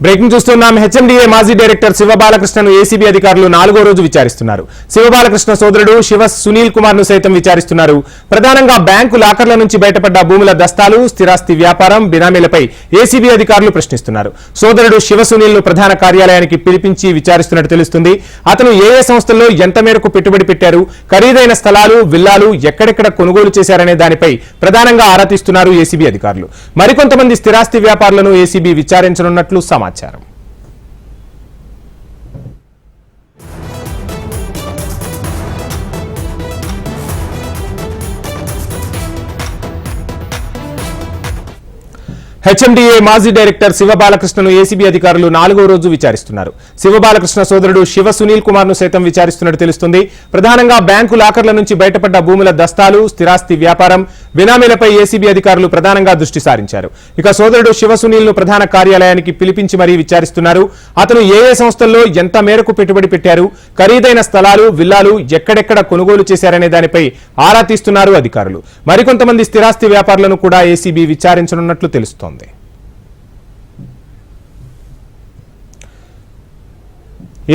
Breaking చూస్తున్నాం. HMDA మాజీ director Shiva బాలకృష్ణను ACB అధికారులు 4వ రోజు విచారిస్తున్నారు. శివ బాలకృష్ణ సోదరుడు శివ సునీల్ కుమార్ ను సైతం విచారిస్తున్నారు. ప్రధానంగా బ్యాంకు లాకర్ల నుంచి బయటపడ్డ భూముల దస్తాలు, స్థిరాస్తి వ్యాపారం, బినామీలపై ఏసీబీ అధికారులు ప్రశ్నిస్తున్నారు. సోదరుడు శివ సునీల్ ను ప్రధాన కార్యాలయానికి పిలిపించి విచారిస్తున్నట్టు తెలుస్తుంది. అతను ఏ సంస్థల్లో ఎంత మేరకు పెట్టుబడి పెట్టారు, ఖరీదైన స్థలాలు, విల్లాలు ఎక్కడెక్కడ కొనుగోలు చేశారనే దానిపై ప్రధానంగా ఆరా తీస్తున్నారు ఏసీబీ అధికారులు. మరికొంతమంది స్థిరాస్తి వ్యాపారులను ఏసీబీ విచారించనున్నట్లు సమాచారం. హెచ్ఎండిఏ మాజీ డైరెక్టర్ శివ బాలకృష్ణను ఏసీబీ అధికారులు 4వ రోజు విచారిస్తున్నారు. శివ బాలకృష్ణ సోదరుడు శివ సునీల్ కుమార్ ను సైతం విచారిస్తున్నట్టు తెలుస్తుంది. ప్రధానంగా బ్యాంకు లాకర్ల నుంచి బయటపడ్డ భూముల దస్తాలు, స్థిరాస్తి వ్యాపారం, బినామీలపై ఏసీబీ అధికారులు ప్రధానంగా దృష్టి సారించారు. ఇక సోదరుడు శివ సునీల్ ను ప్రధాన కార్యాలయానికి పిలిపించి మరీ విచారిస్తున్నారు. అతను ఏ సంస్థల్లో ఎంత మేరకు పెట్టుబడి పెట్టారు, ఖరీదైన స్థలాలు, విల్లాలు ఎక్కడెక్కడ కొనుగోలు చేశారనే దానిపై ఆరా తీస్తున్నారు అధికారులు. మరికొంతమంది స్థిరాస్తి వ్యాపారులను కూడా ఏసీబీ విచారించనున్నట్లు తెలుస్తోంది.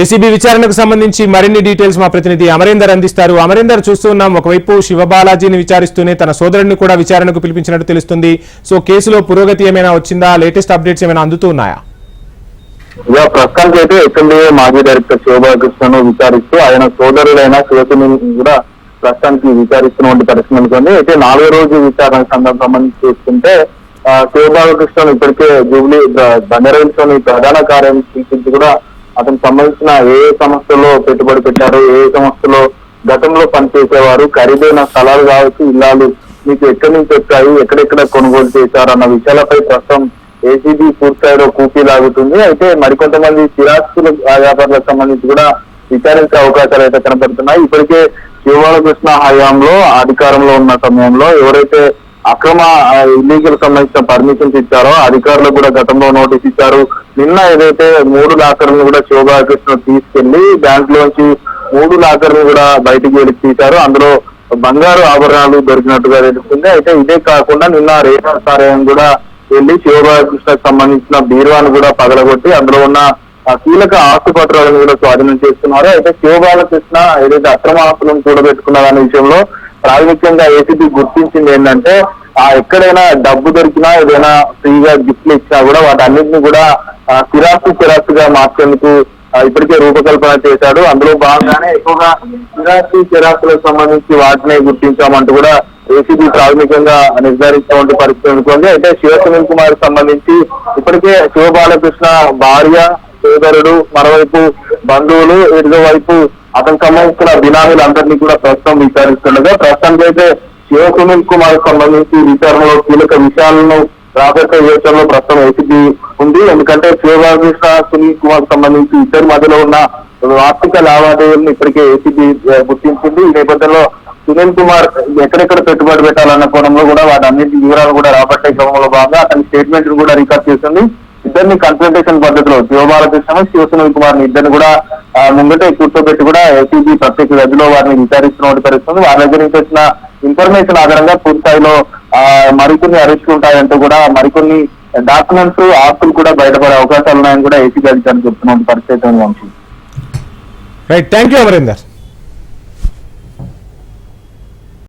ఏసీబీ విచారణకు సంబంధించి మరిన్ని డీటెయిల్స్ మా ప్రతినిధి అమరేందర్ అందిస్తారు. అమరేందర్, చూస్తూ ఉన్నాం, ఒకవైపు శివబాలాజీని విచారిస్తూనే తన సోదరుడిని కూడా విచారణకు పిలిపించినట్టు తెలుస్తుంది. సో కేసులో పురోగతి ఏమైనా వచ్చిందా? లేటెస్ట్ అప్డేట్స్ ఏమైనా అందుతూ ఉన్నాయా? ప్రస్తుతానికి అయితే హెచ్ఎండిఏ మాజీ డైరెక్టర్ శివ బాలకృష్ణను విచారిస్తూ ఆయన సోదరుడైన శివసునీల్ కూడా ప్రస్తుతానికి విచారిస్తున్నటువంటి పరిస్థితి అనుకుంది. అయితే 4వ రోజు విచారణ సంబంధించి చూసుకుంటే శివ బాలకృష్ణను ఇప్పటికే జూబ్లీ బంగారాలోని ప్రధాన కార్యం పిలిపించి కూడా అతనికి సంబంధించిన ఏ సంస్థలో పెట్టుబడి పెట్టారు, ఏ సంస్థలో గతంలో పనిచేసేవారు, ఖరీదైన స్థలాలు కావచ్చు, ఇల్లాలు మీకు ఎక్కడి నుంచి వచ్చాయి, ఎక్కడెక్కడ కొనుగోలు చేశారు అన్న విషయాలపై ప్రస్తుతం ఏసీబీ పూర్తిస్థాయిలో కూపీ లాగుతుంది. అయితే మరికొంతమంది స్థిరాస్తుల వ్యాపారులకు సంబంధించి కూడా విచారించే అవకాశాలు అయితే కనబడుతున్నాయి. ఇప్పటికే శివ బాలకృష్ణ హయాంలో అధికారంలో ఉన్న సమయంలో ఎవరైతే అక్రమ ఇల్లీగల్ సంబంధించిన పర్మిషన్స్ ఇచ్చారో అధికారులు కూడా గతంలో నోటీస్ ఇచ్చారు. నిన్న ఏదైతే 3 లాకర్లను కూడా శివ బాలకృష్ణ తీసుకెళ్లి బ్యాంక్ లోంచి 3 లాకర్లు కూడా బయటికి వెళ్ళి తీశారు. అందులో బంగారు ఆభరణాలు దొరికినట్టుగా తెలుస్తుంది. అయితే ఇదే కాకుండా నిన్న రేషన్ కార్యాలయం కూడా వెళ్లి శివ బాలకృష్ణకు సంబంధించిన బీరువాను కూడా పగలగొట్టి అందులో ఉన్న కీలక ఆస్తి పత్రాలను కూడా స్వాధీనం చేస్తున్నారు. అయితే శివ బాలకృష్ణ ఏదైతే అక్రమ ఆస్తులను కూడబెట్టుకున్నారనే విషయంలో ప్రాథమికంగా ఏసీబీ గుర్తించింది ఏంటంటే ఎక్కడైనా డబ్బు దొరికినా ఏదైనా ఫ్రీగా గిఫ్ట్లు ఇచ్చినా కూడా వాటన్నిటిని కూడా స్థిరాస్తిగా మార్చేందుకు ఇప్పటికే రూపకల్పన చేశాడు. అందులో భాగంగానే ఎక్కువగా స్థిరాస్తులకు సంబంధించి వాటిని గుర్తించామంటూ కూడా ఏసీబీ ప్రాథమికంగా నిర్ధారించినటువంటి పరిస్థితి అనుకోండి. అయితే శివ సునీల్ కుమార్ సంబంధించి ఇప్పటికే శివ బాలకృష్ణ భార్య, సోదరుడు, మరోవైపు బంధువులు, ఇదో వైపు అతనికి సంబంధించిన బినామీలందరినీ కూడా ప్రస్తుతం విచారిస్తుండగా ప్రస్తుతానికి అయితే శివ సునీల్ కుమార్ సంబంధించి విచారణలో కీలక విషయాలను రాబోయే విషయంలో ప్రస్తుతం ఏసీబీ ఉంది. ఎందుకంటే శివ బాలకృష్ణ, సునీల్ కుమార్ సంబంధించి ఇద్దరి మధ్యలో ఉన్న ఆర్థిక లావాదేవీలను ఇప్పటికే ఏసీబీ గుర్తించింది. ఈ నేపథ్యంలో సునీల్ కుమార్ ఎక్కడెక్కడ పెట్టుబడి పెట్టాలన్న కోణంలో కూడా వాటన్నింటి వివరాలు కూడా రాబట్టే క్రమంలో భాగంగా అతని స్టేట్మెంట్ కూడా రికార్డ్ చేస్తుంది. ఇద్దరిని కన్సల్టేషన్ పద్ధతిలో శివ బాలకృష్ణ, శివ సునీల్ కుమార్ ఇద్దరిని కూడా ముంగటే కూర్చోబెట్టి కూడా ఏసీబీ ప్రత్యేక గదిలో వారిని విచారిస్తున్న పరిస్థితుంది. వారి దగ్గర నుంచి వచ్చిన ఇన్ఫర్మేషన్ ఆధారంగా పూర్తిస్థాయిలో మరికొన్ని అరెస్టులు ఉంటాయంటూ కూడా మరికొన్ని డాక్యుమెంట్స్, ఆస్తులు కూడా బయటపడే అవకాశాలు ఉన్నాయని కూడా ఏసీబీ అధికారులు చెప్తున్న పరిస్థితి. Right, thank you Amarender.